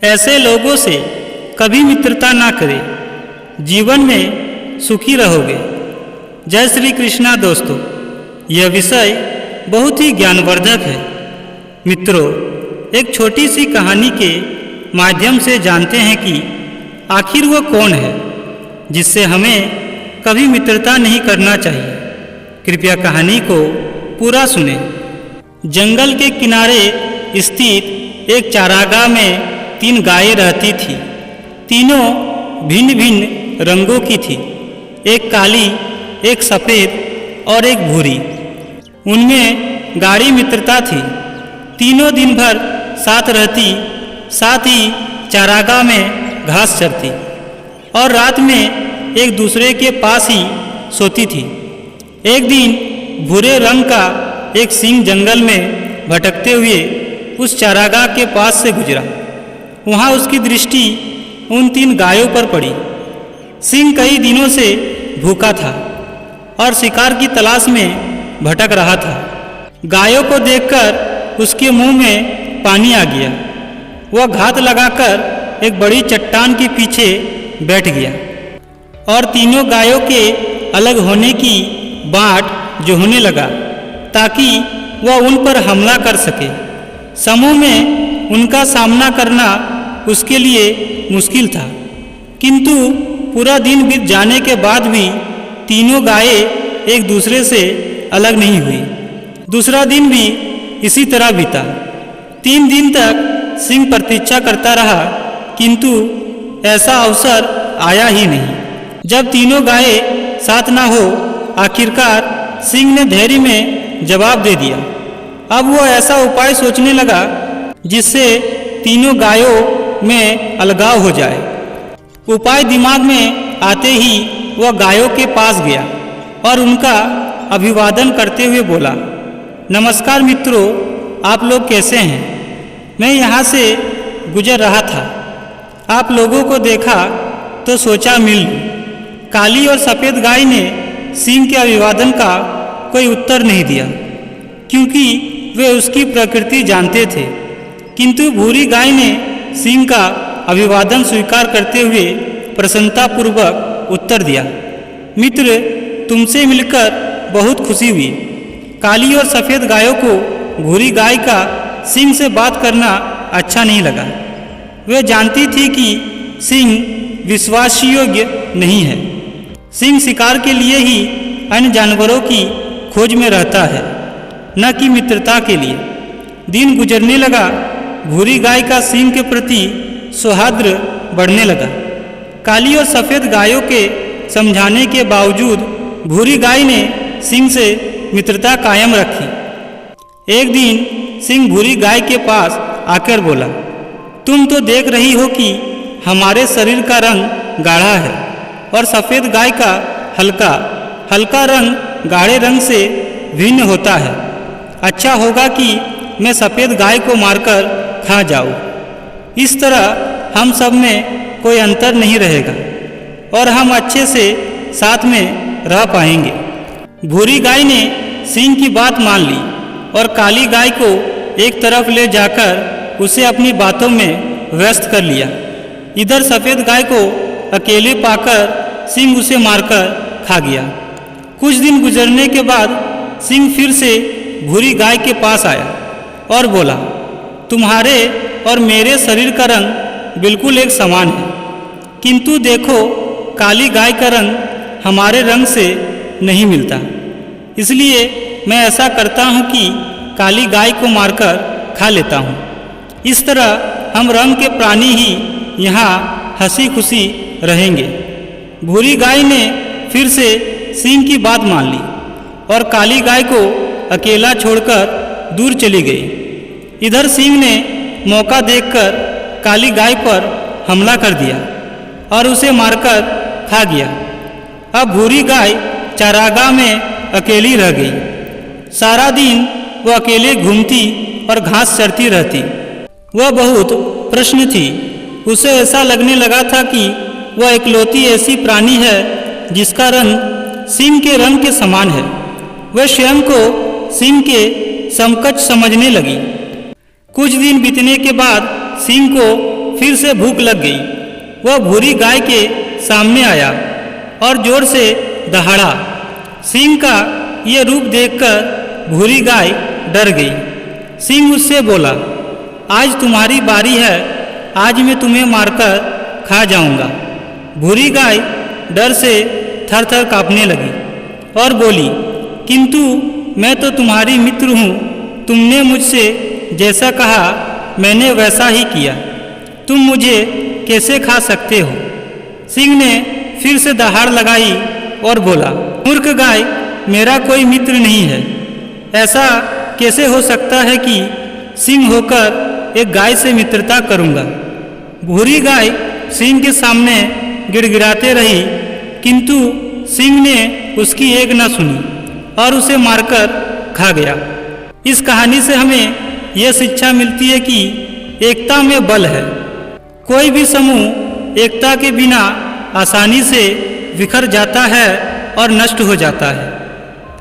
ऐसे लोगों से कभी मित्रता ना करें, जीवन में सुखी रहोगे। जय श्री कृष्णा दोस्तों, यह विषय बहुत ही ज्ञानवर्धक है। मित्रों, एक छोटी सी कहानी के माध्यम से जानते हैं कि आखिर वो कौन है जिससे हमें कभी मित्रता नहीं करना चाहिए। कृपया कहानी को पूरा सुने। जंगल के किनारे स्थित एक चारागाह में 3 गायें रहती थी। तीनों भिन्न भिन्न रंगों की थी, एक काली, एक सफ़ेद और एक भूरी। उनमें गाढ़ी मित्रता थी। तीनों दिन भर साथ रहती, साथ ही चारागाह में घास चरती और रात में एक दूसरे के पास ही सोती थी। एक दिन भूरे रंग का एक सिंह जंगल में भटकते हुए उस चारागाह के पास से गुजरा। वहाँ उसकी दृष्टि उन 3 गायों पर पड़ी। सिंह कई दिनों से भूखा था और शिकार की तलाश में भटक रहा था। गायों को देखकर उसके मुंह में पानी आ गया। वह घात लगाकर एक बड़ी चट्टान के पीछे बैठ गया और तीनों गायों के अलग होने की बाट जोहने लगा ताकि वह उन पर हमला कर सके। समूह में उनका सामना करना उसके लिए मुश्किल था, किंतु पूरा दिन बीत जाने के बाद भी तीनों गायें एक दूसरे से अलग नहीं हुई। दूसरा दिन भी इसी तरह बीता। 3 दिन तक सिंह प्रतीक्षा करता रहा, किंतु ऐसा अवसर आया ही नहीं। जब तीनों गायें साथ ना हो, आखिरकार सिंह ने धैर्य में जवाब दे दिया। अब वो ऐसा उपाय सोचने लगा जिससे तीनों गायों में अलगाव हो जाए। उपाय दिमाग में आते ही वह गायों के पास गया और उनका अभिवादन करते हुए बोला, नमस्कार मित्रों, आप लोग कैसे हैं? मैं यहाँ से गुजर रहा था, आप लोगों को देखा तो सोचा मिल लूं। काली और सफ़ेद गाय ने सिंह के अभिवादन का कोई उत्तर नहीं दिया, क्योंकि वे उसकी प्रकृति जानते थे। किंतु भूरी गाय ने सिंह का अभिवादन स्वीकार करते हुए प्रसन्नतापूर्वक उत्तर दिया, मित्र, तुमसे मिलकर बहुत खुशी हुई। काली और सफ़ेद गायों को भूरी गाय का सिंह से बात करना अच्छा नहीं लगा। वे जानती थी कि सिंह विश्वासयोग्य नहीं है। सिंह शिकार के लिए ही अन्य जानवरों की खोज में रहता है, न कि मित्रता के लिए। दिन गुजरने लगा। भूरी गाय का सिंह के प्रति सौहार्द बढ़ने लगा। काली और सफ़ेद गायों के समझाने के बावजूद भूरी गाय ने सिंह से मित्रता कायम रखी। एक दिन सिंह भूरी गाय के पास आकर बोला, तुम तो देख रही हो कि हमारे शरीर का रंग गाढ़ा है और सफ़ेद गाय का हल्का हल्का रंग गाढ़े रंग से भिन्न होता है। अच्छा होगा कि मैं सफ़ेद गाय को मारकर खा जाऊँ। इस तरह हम सब में कोई अंतर नहीं रहेगा और हम अच्छे से साथ में रह पाएंगे। भूरी गाय ने सिंह की बात मान ली और काली गाय को एक तरफ ले जाकर उसे अपनी बातों में व्यस्त कर लिया। इधर सफ़ेद गाय को अकेले पाकर सिंह उसे मारकर खा गया। कुछ दिन गुजरने के बाद सिंह फिर से भूरी गाय के पास आया और बोला, तुम्हारे और मेरे शरीर का रंग बिल्कुल एक समान है, किंतु देखो, काली गाय का रंग हमारे रंग से नहीं मिलता। इसलिए मैं ऐसा करता हूँ कि काली गाय को मारकर खा लेता हूँ। इस तरह हम रंग के प्राणी ही यहाँ हंसी खुशी रहेंगे। भूरी गाय ने फिर से सिंह की बात मान ली और काली गाय को अकेला छोड़कर दूर चली गई। इधर सिंह ने मौका देखकर काली गाय पर हमला कर दिया और उसे मारकर खा गया। अब भूरी गाय चारागाह में अकेली रह गई। सारा दिन वह अकेले घूमती और घास चरती रहती। वह बहुत प्रसन्न थी। उसे ऐसा लगने लगा था कि वह इकलौती ऐसी प्राणी है जिसका रंग सिंह के रंग के समान है। वह स्वयं को सिंह के समकक्ष समझने लगी। कुछ दिन बीतने के बाद सिंह को फिर से भूख लग गई। वह भूरी गाय के सामने आया और जोर से दहाड़ा। सिंह का यह रूप देखकर भूरी गाय डर गई। सिंह उससे बोला, आज तुम्हारी बारी है, आज मैं तुम्हें मारकर खा जाऊंगा। भूरी गाय डर से थर थर काँपने लगी और बोली, किंतु मैं तो तुम्हारी मित्र हूँ, तुमने मुझसे जैसा कहा मैंने वैसा ही किया, तुम मुझे कैसे खा सकते हो। सिंह ने फिर से दहाड़ लगाई और बोला, मूर्ख गाय, मेरा कोई मित्र नहीं है। ऐसा कैसे हो सकता है कि सिंह होकर एक गाय से मित्रता करूँगा। भूरी गाय सिंह के सामने गिड़गिड़ाते रही, किंतु सिंह ने उसकी एक न सुनी और उसे मारकर खा गया। इस कहानी से हमें यह शिक्षा मिलती है कि एकता में बल है। कोई भी समूह एकता के बिना आसानी से बिखर जाता है और नष्ट हो जाता है।